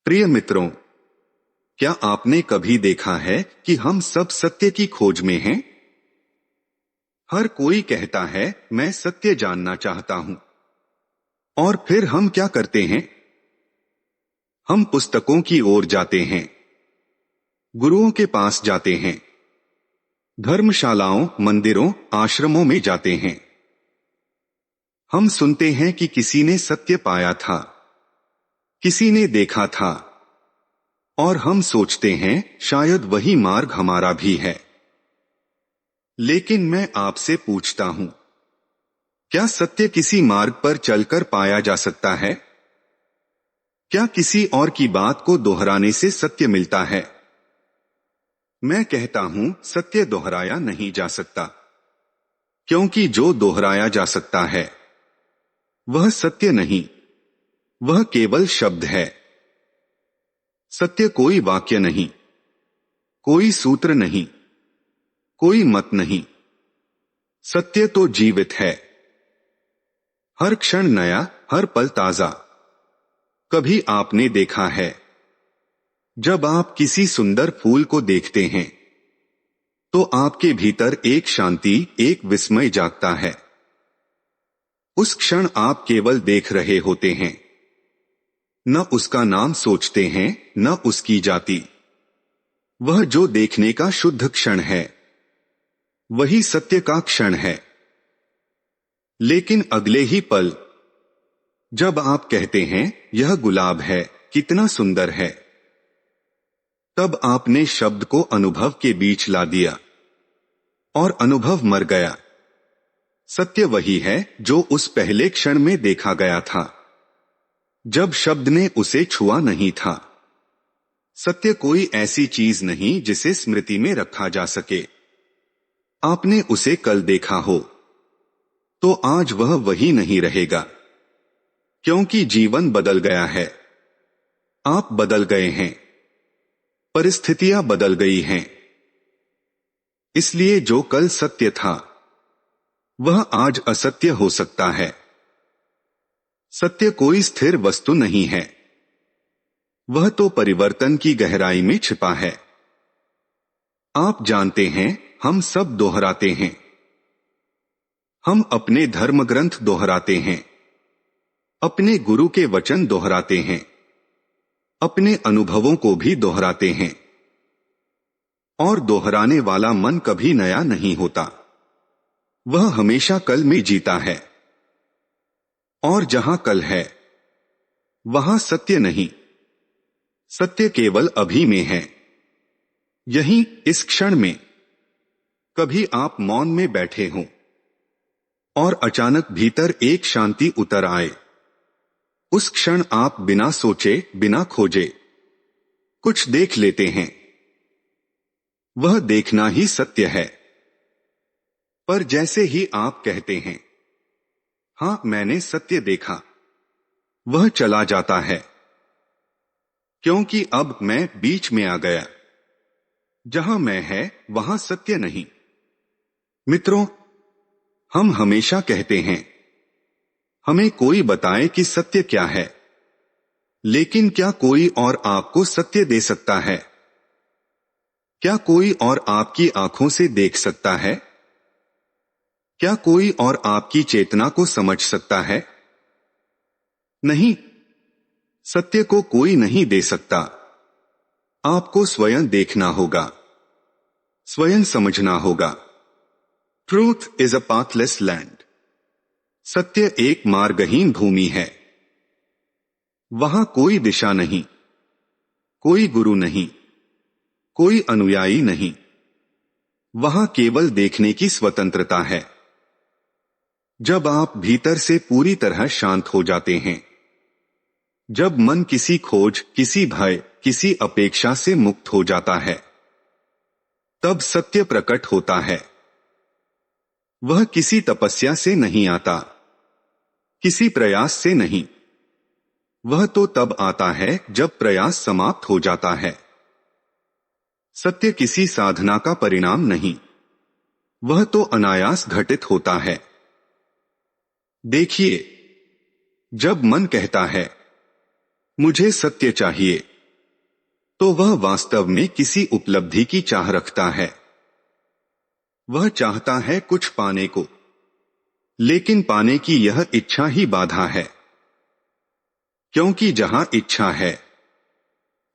प्रिय मित्रों, क्या आपने कभी देखा है कि हम सब सत्य की खोज में हैं? हर कोई कहता है मैं सत्य जानना चाहता हूं। और फिर हम क्या करते हैं? हम पुस्तकों की ओर जाते हैं, गुरुओं के पास जाते हैं, धर्मशालाओं, मंदिरों, आश्रमों में जाते हैं। हम सुनते हैं कि किसी ने सत्य पाया था, किसी ने देखा था, और हम सोचते हैं शायद वही मार्ग हमारा भी है। लेकिन मैं आपसे पूछता हूं, क्या सत्य किसी मार्ग पर चलकर पाया जा सकता है? क्या किसी और की बात को दोहराने से सत्य मिलता है? मैं कहता हूं, सत्य दोहराया नहीं जा सकता, क्योंकि जो दोहराया जा सकता है वह सत्य नहीं, वह केवल शब्द है। सत्य कोई वाक्य नहीं, कोई सूत्र नहीं, कोई मत नहीं। सत्य तो जीवित है, हर क्षण नया, हर पल ताजा। कभी आपने देखा है, जब आप किसी सुंदर फूल को देखते हैं तो आपके भीतर एक शांति, एक विस्मय जागता है। उस क्षण आप केवल देख रहे होते हैं, न उसका नाम सोचते हैं, न उसकी जाति। वह जो देखने का शुद्ध क्षण है, वही सत्य का क्षण है। लेकिन अगले ही पल, जब आप कहते हैं यह गुलाब है, कितना सुंदर है, तब आपने शब्द को अनुभव के बीच ला दिया और अनुभव मर गया। सत्य वही है जो उस पहले क्षण में देखा गया था, जब शब्द ने उसे छुआ नहीं था। सत्य कोई ऐसी चीज नहीं जिसे स्मृति में रखा जा सके। आपने उसे कल देखा हो तो आज वह वही नहीं रहेगा, क्योंकि जीवन बदल गया है, आप बदल गए हैं, परिस्थितियां बदल गई हैं। इसलिए जो कल सत्य था वह आज असत्य हो सकता है। सत्य कोई स्थिर वस्तु नहीं है, वह तो परिवर्तन की गहराई में छिपा है। आप जानते हैं, हम सब दोहराते हैं। हम अपने धर्म ग्रंथ दोहराते हैं, अपने गुरु के वचन दोहराते हैं, अपने अनुभवों को भी दोहराते हैं। और दोहराने वाला मन कभी नया नहीं होता, वह हमेशा कल में जीता है। और जहां कल है वहां सत्य नहीं, सत्य केवल अभी में है, यहीं इस क्षण में। कभी आप मौन में बैठे हों और अचानक भीतर एक शांति उतर आए। उस क्षण आप बिना सोचे, बिना खोजे कुछ देख लेते हैं। वह देखना ही सत्य है। पर जैसे ही आप कहते हैं हां, मैंने सत्य देखा, वह चला जाता है, क्योंकि अब मैं बीच में आ गया। जहां मैं है वहां सत्य नहीं। मित्रों, हम हमेशा कहते हैं हमें कोई बताए कि सत्य क्या है, लेकिन क्या कोई और आपको सत्य दे सकता है? क्या कोई और आपकी आंखों से देख सकता है? क्या कोई और आपकी चेतना को समझ सकता है? नहीं, सत्य को कोई नहीं दे सकता। आपको स्वयं देखना होगा, स्वयं समझना होगा। Truth is a pathless land. सत्य एक मार्गहीन भूमि है। वहां कोई दिशा नहीं, कोई गुरु नहीं, कोई अनुयायी नहीं। वहां केवल देखने की स्वतंत्रता है। जब आप भीतर से पूरी तरह शांत हो जाते हैं, जब मन किसी खोज, किसी भय, किसी अपेक्षा से मुक्त हो जाता है, तब सत्य प्रकट होता है। वह किसी तपस्या से नहीं आता, किसी प्रयास से नहीं। वह तो तब आता है जब प्रयास समाप्त हो जाता है। सत्य किसी साधना का परिणाम नहीं, वह तो अनायास घटित होता है। देखिए, जब मन कहता है मुझे सत्य चाहिए, तो वह वास्तव में किसी उपलब्धि की चाह रखता है। वह चाहता है कुछ पाने को, लेकिन पाने की यह इच्छा ही बाधा है, क्योंकि जहां इच्छा है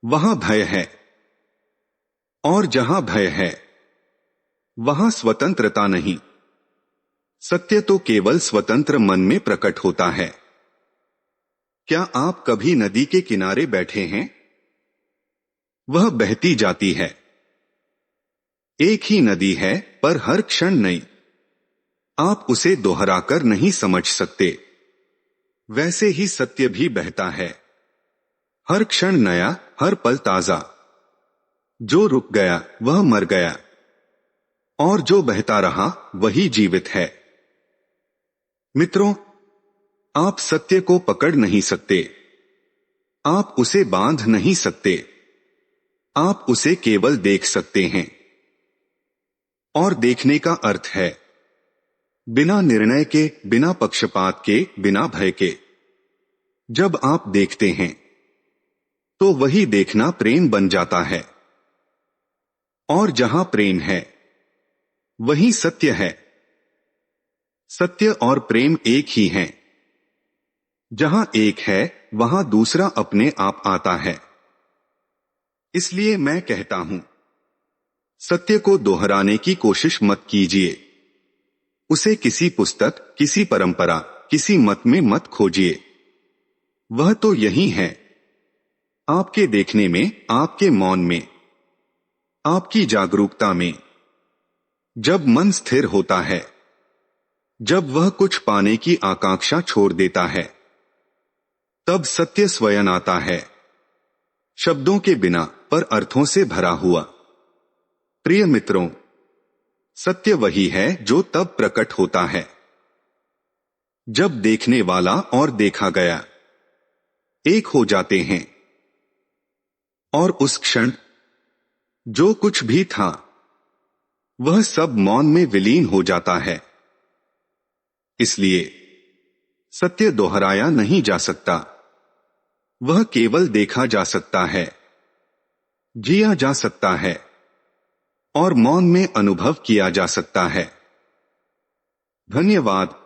वहां भय है, और जहां भय है वहां स्वतंत्रता नहीं। सत्य तो केवल स्वतंत्र मन में प्रकट होता है। क्या आप कभी नदी के किनारे बैठे हैं? वह बहती जाती है। एक ही नदी है, पर हर क्षण नई। आप उसे दोहराकर नहीं समझ सकते। वैसे ही सत्य भी बहता है, हर क्षण नया, हर पल ताजा। जो रुक गया वह मर गया, और जो बहता रहा वही जीवित है। मित्रों, आप सत्य को पकड़ नहीं सकते, आप उसे बांध नहीं सकते, आप उसे केवल देख सकते हैं। और देखने का अर्थ है बिना निर्णय के, बिना पक्षपात के, बिना भय के। जब आप देखते हैं तो वही देखना प्रेम बन जाता है, और जहां प्रेम है वही सत्य है। सत्य और प्रेम एक ही हैं। जहां एक है वहां दूसरा अपने आप आता है। इसलिए मैं कहता हूं, सत्य को दोहराने की कोशिश मत कीजिए। उसे किसी पुस्तक, किसी परंपरा, किसी मत में मत खोजिए। वह तो यही है, आपके देखने में, आपके मौन में, आपकी जागरूकता में। जब मन स्थिर होता है, जब वह कुछ पाने की आकांक्षा छोड़ देता है, तब सत्य स्वयं आता है, शब्दों के बिना, पर अर्थों से भरा हुआ। प्रिय मित्रों, सत्य वही है जो तब प्रकट होता है जब देखने वाला और देखा गया एक हो जाते हैं, और उस क्षण जो कुछ भी था वह सब मौन में विलीन हो जाता है। इसलिए सत्य दोहराया नहीं जा सकता, वह केवल देखा जा सकता है, जिया जा सकता है, और मौन में अनुभव किया जा सकता है। धन्यवाद।